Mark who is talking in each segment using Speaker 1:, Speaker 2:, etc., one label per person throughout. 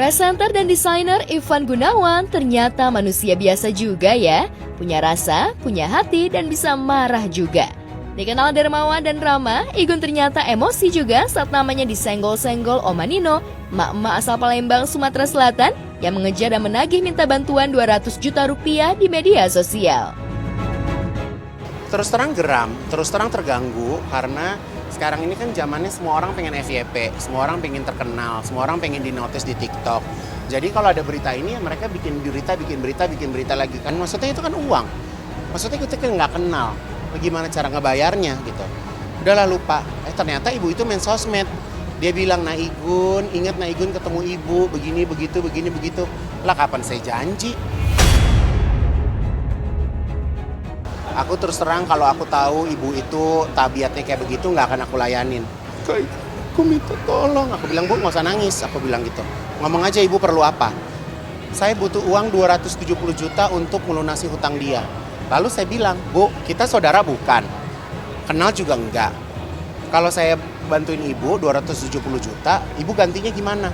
Speaker 1: Presenter dan desainer Ivan Gunawan ternyata manusia biasa juga ya. Punya rasa, punya hati, dan bisa marah juga. Dikenal dermawan dan ramah, Igun ternyata emosi juga saat namanya disenggol-senggol Oma Nino, emak-emak asal Palembang, Sumatera Selatan, yang mengejar dan menagih minta bantuan 200 juta rupiah di media sosial.
Speaker 2: Terus terang geram, terus terang terganggu karena sekarang ini kan zamannya semua orang pengen FYP, semua orang pengen terkenal, semua orang pengen dinotis di TikTok. Jadi kalau ada berita ini, mereka bikin berita lagi. Kan maksudnya itu kan uang. Maksudnya kita kan nggak kenal, bagaimana cara ngebayarnya gitu. Udahlah lupa, ternyata ibu itu main sosmed. Dia bilang, nah Igun, ingat nah Igun ketemu ibu, begini, begitu. Lah kapan saya janji? Aku terus terang kalau aku tahu ibu itu tabiatnya kayak begitu nggak akan aku layanin. Kayak aku minta tolong. Aku bilang, Bu nggak usah nangis. Aku bilang gitu. Ngomong aja ibu perlu apa. Saya butuh uang 270 juta untuk melunasi hutang dia. Lalu saya bilang, Bu kita saudara bukan. Kenal juga enggak. Kalau saya bantuin ibu 270 juta, ibu gantinya gimana?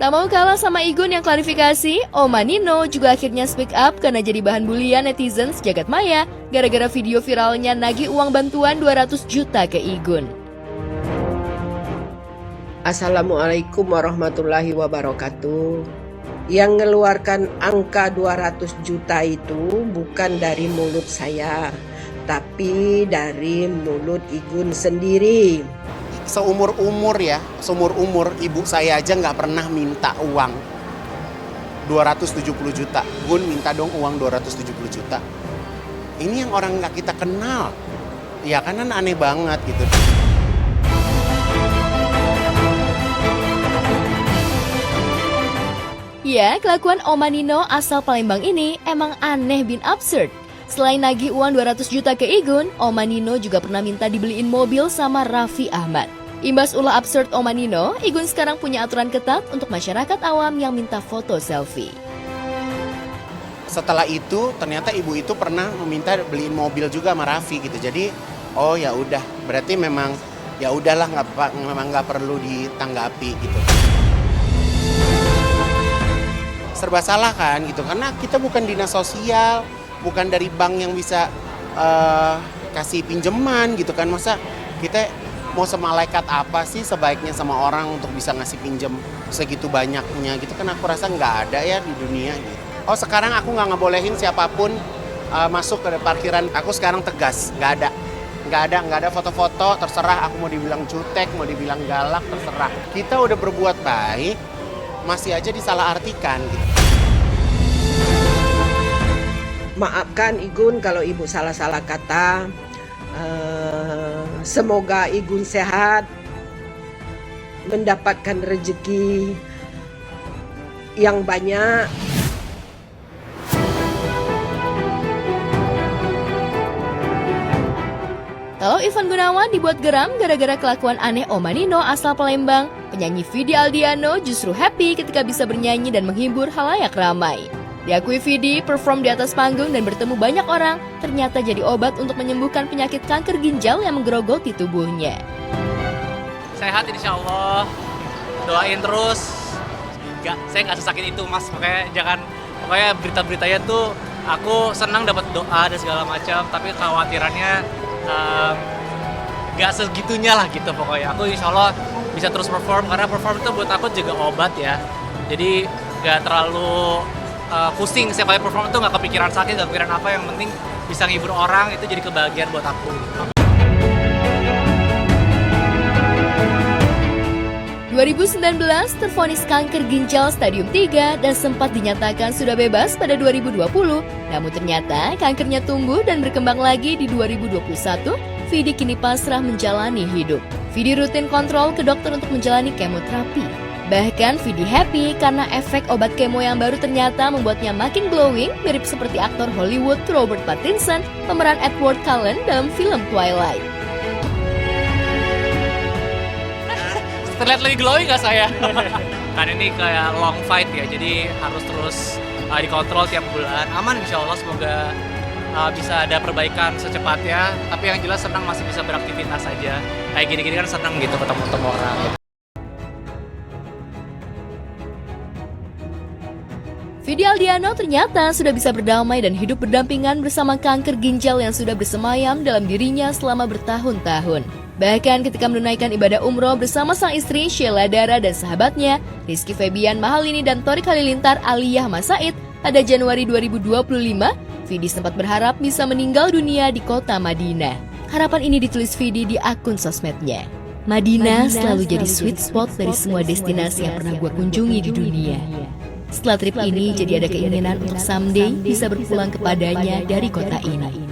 Speaker 1: Tak mau kalah sama Igun yang klarifikasi, Oma Nino juga akhirnya speak up karena jadi bahan bulian netizen sejagat maya gara-gara video viralnya nagih uang bantuan 200 juta ke Igun.
Speaker 3: Assalamualaikum warahmatullahi wabarakatuh. Yang mengeluarkan angka 200 juta itu bukan dari mulut saya, tapi dari mulut Igun sendiri.
Speaker 2: Seumur umur ibu saya aja nggak pernah minta uang 270 juta. Gun minta dong uang 270 juta. Ini yang orang nggak kita kenal. Ya kan aneh banget gitu.
Speaker 1: Ya, kelakuan Oma Nino asal Palembang ini emang aneh bin absurd. Selain nagih uang 200 juta ke Igun, Oma Nino juga pernah minta dibeliin mobil sama Raffi Ahmad. Imbas ulah absurd Oma Nino, Igun sekarang punya aturan ketat untuk masyarakat awam yang minta foto selfie.
Speaker 2: Setelah itu ternyata ibu itu pernah meminta beliin mobil juga sama Raffi gitu. Jadi oh ya udah, berarti memang ya udahlah memang nggak perlu ditanggapi gitu. Serba salah kan gitu, karena kita bukan dinas sosial, bukan dari bank yang bisa kasih pinjaman gitu kan. Masa kita mau semalaikat apa sih sebaiknya sama orang untuk bisa ngasih pinjam segitu banyaknya gitu kan. Aku rasa nggak ada ya di dunia gitu. Oh sekarang aku nggak ngebolehin siapapun masuk ke parkiran. Aku sekarang tegas, nggak ada foto-foto, terserah aku mau dibilang jutek, mau dibilang galak, terserah. Kita udah berbuat baik, masih aja disalahartikan gitu.
Speaker 3: Maafkan Igun kalau ibu salah-salah kata. Semoga Igun sehat, mendapatkan rezeki yang banyak.
Speaker 1: Kalau Ivan Gunawan dibuat geram gara-gara kelakuan aneh Oma Nino asal Palembang, penyanyi Vidi Aldiano justru happy ketika bisa bernyanyi dan menghibur halayak ramai. Diakui Vidi, perform di atas panggung dan bertemu banyak orang, ternyata jadi obat untuk menyembuhkan penyakit kanker ginjal yang menggerogoti tubuhnya.
Speaker 4: Sehat insya Allah, doain terus. Saya nggak sesakit itu mas, pokoknya berita-beritanya tuh aku senang dapat doa dan segala macam, tapi kekhawatirannya nggak segitunya lah gitu pokoknya. Aku insya Allah bisa terus perform, karena perform itu buat aku juga obat ya. Jadi nggak terlalu pusing setiap kali perform itu, nggak kepikiran sakit, nggak kepikiran apa, yang penting bisa nghibur orang, itu jadi kebahagiaan buat aku.
Speaker 1: 2019 tervonis kanker ginjal stadium 3 dan sempat dinyatakan sudah bebas pada 2020. Namun ternyata kankernya tumbuh dan berkembang lagi di 2021. Vidi kini pasrah menjalani hidup. Vidi rutin kontrol ke dokter untuk menjalani kemoterapi. Bahkan Vidi happy karena efek obat kemo yang baru ternyata membuatnya makin glowing, mirip seperti aktor Hollywood Robert Pattinson pemeran Edward Cullen dalam film Twilight.
Speaker 4: Terlihat lebih glowing nggak saya? Kan ini kayak long fight ya, jadi harus terus dikontrol tiap bulan. Aman insya Allah, semoga bisa ada perbaikan secepatnya, tapi yang jelas senang masih bisa beraktivitas aja. Kayak gini-gini kan senang gitu ketemu orang.
Speaker 1: Vidi Aldiano ternyata sudah bisa berdamai dan hidup berdampingan bersama kanker ginjal yang sudah bersemayam dalam dirinya selama bertahun-tahun. Bahkan ketika menunaikan ibadah umroh bersama sang istri Sheila Dara dan sahabatnya, Rizky Febian Mahalini dan Torik Halilintar Aliyah Masaid, pada Januari 2025, Vidi sempat berharap bisa meninggal dunia di kota Madinah. Harapan ini ditulis Vidi di akun sosmednya. Madinah selalu jadi sweet spot dari semua destinasi yang pernah gue kunjungi di dunia. Setelah trip ini, jadi ada keinginan untuk someday bisa berpulang kepadanya dari kota ini.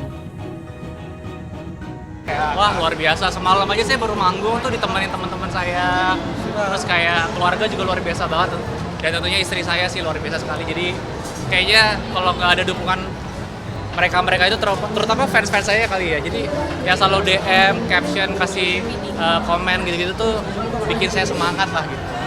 Speaker 4: Wah, luar biasa. Semalam aja saya baru manggung tuh ditemenin teman-teman saya. Terus kayak keluarga juga luar biasa banget. Dan tentunya istri saya sih luar biasa sekali. Jadi kayaknya kalau nggak ada dukungan mereka itu terutama fans-fans saya kali ya. Jadi ya selalu DM, caption, kasih komen gitu-gitu tuh bikin saya semangat lah gitu.